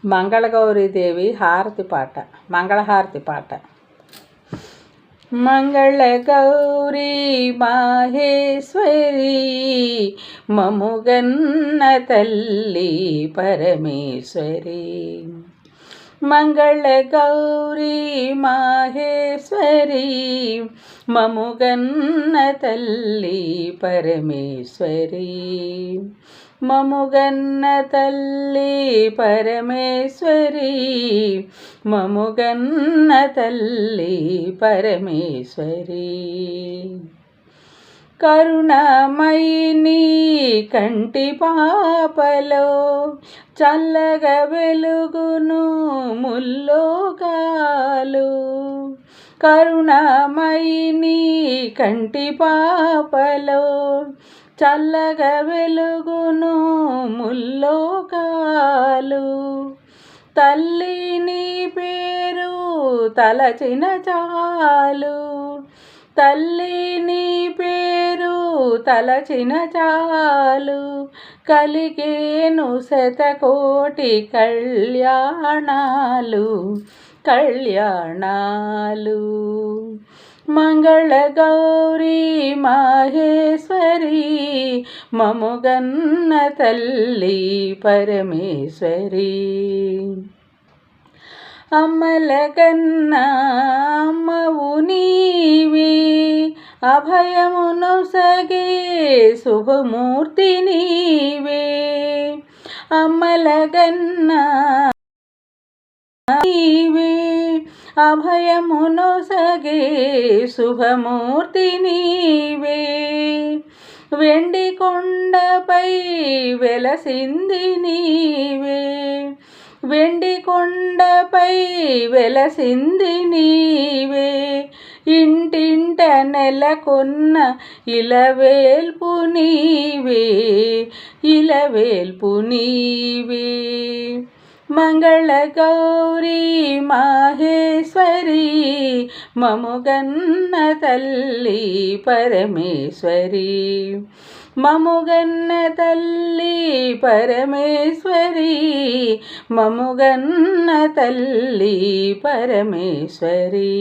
మంగళగౌరీదేవి హారతి పాట, మంగళహారతి పాట. మంగళగౌరీ మాహేశ్వరి మముగన్న తల్లి పరమేశ్వరి. మంగళగౌరీ మాహేశ్వరి మముగన్న తల్లి పరమేశ్వరి. మముగన్న తల్లి పరమేశ్వరి, మముగన్న తల్లి పరమేశ్వరి. కరుణమయిని కంటి పాపలో చల్లగా వెలుగును ముల్లోకాలు. కరుణమయిని కంటి పాపలో చల్లగా వెలుగును ముల్లోకాలు. తల్లి నీ పేరు తలచిన చాలు, తల్లి నీ పేరు తలచిన చాలు. కలిగేను శతకోటి కళ్యాణాలు కళ్యాణాలు. మంగళగౌరీ మాహేశ్వరి మముగన్న తల్లి పరమేశ్వరి. అమ్మలగన్న అమ్మవు నీవే, అభయమునొసగే శుభమూర్తి నీవే. అమ్మలగన్న నీవే, అభయమునొసగే శుభమూర్తి నీవే. వెండి కొండపై వెలసింది నీవే, వెండి కొండపై వెలసింది నీవే. ఇంటింట నెలకొన్న ఇలవేల్పు నీవే, ఇలవేల్పు నీవే. మంగళగౌరీ మాహేశ్వరి మముగన్న తల్లి పరమేశ్వరి. మముగన్న తల్లి పరమేశ్వరి, మముగన్న తల్లి పరమేశ్వరి.